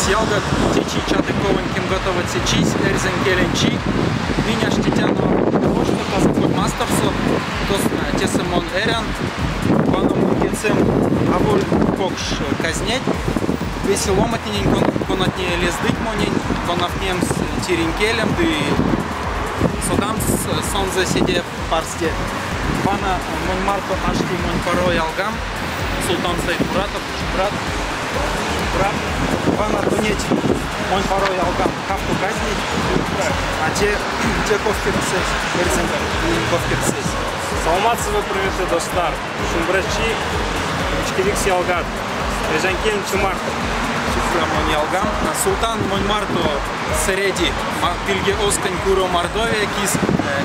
ялгат, течи чатыковеньким готовят сечись, эрзен келенчи, меня штетяного дорожка, казахой мастерсо, то тесемон эрян, паном кецем авуль покш казнеть, веселоматнень конатне лездыть монень, конавнем с тиринкелем, и содам сон заседе парсте. Пана Монмарто ашти Монпаро ялгам, Султан Саид Муратов, брат, пана Тунеть Монпаро ялгам, кафту казнить, а те ковкерсес, эрзенга, ковкерсес. Салматсывы привет до стар, шумбрачи, Чкирикс ялгат, Режанкель Чумарто. Мон ялгам, Султан Монмарто Середи, Пильге Оскань Куро Мордовия, кис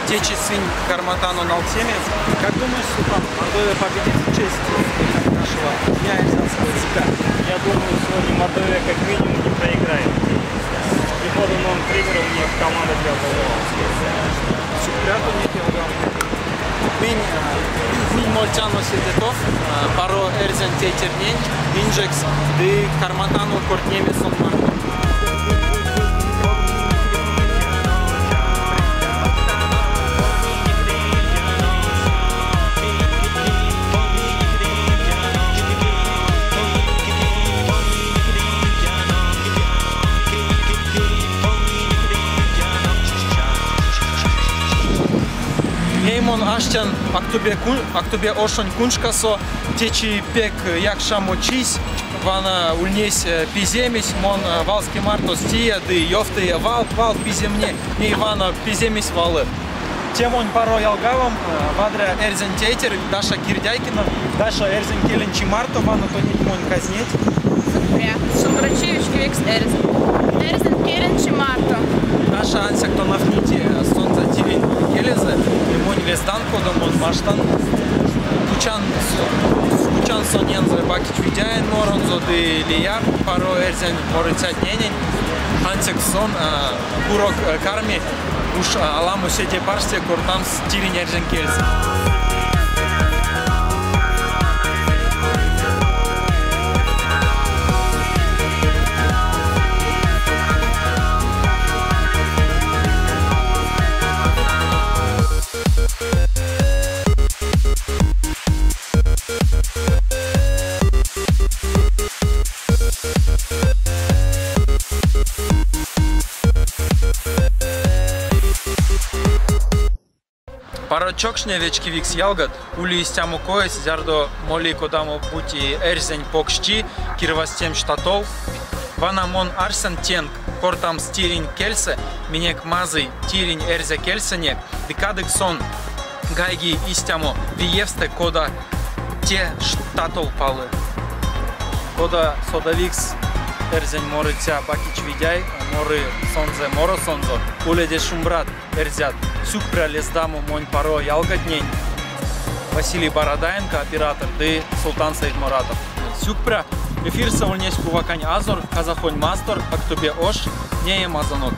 течи свинь Карматану Налсеме. Как думаешь, Султан, Мордовия победит в честь нашего дня эрзянского языка? Я думаю, сегодня Мордовия как минимум не проиграет. С приходом новых тренеров у них команда для головы. Супряту нет ялгам. Минь мольчано сидетов, паро эрзен тетернень, инжекс, ды Карматану кортнеме сон Мордовия. Еймон аштян актубе ошонь куншкасо течи пек якша мочись вана ульнесь пиземись мон валский мартос тия ды ёфты вал пиземне не ивана пиземись валы. Темон паро ялгавам вадря эрзен тейтер Даша Кирдяйкина Даша эрзен келенчи марто вана то не мон казнеть. Шумбрачевич квекс эрзен келенчи марто. Наша ансяк то нафните сонца тирин келезе мон вездан кодом маштан кучан сонензе бакич видяен моронзо ды лияр паро эрзен морицат ненень ансяк сон курок карми уж аламу сете парсте кортам тирин эрзен келезе. Парочокшня вечки викс ялгат, ули истяму коес, зярдо моли кодаму бути эрзень покшчи, кирвастем штатов. Ванамон арсен тенк, кортам стирин кельсе, минек мазый тирин эрзе кельсене, декадык сон гайги истяму виевсте кода те штатов палы. Кода содавикс эрзень морыця бакич видяй, моры сонзе моро сонзо, уледе шумбрат эрзят. Сюкпря лездаму Монпаро ялгатнень, Василий Бородаенко, оператор, ды Султан Саид Муратов. Сюкпря эфир саульнесь кувакань азор, казахонь мастер, актубе ош, не емазанок.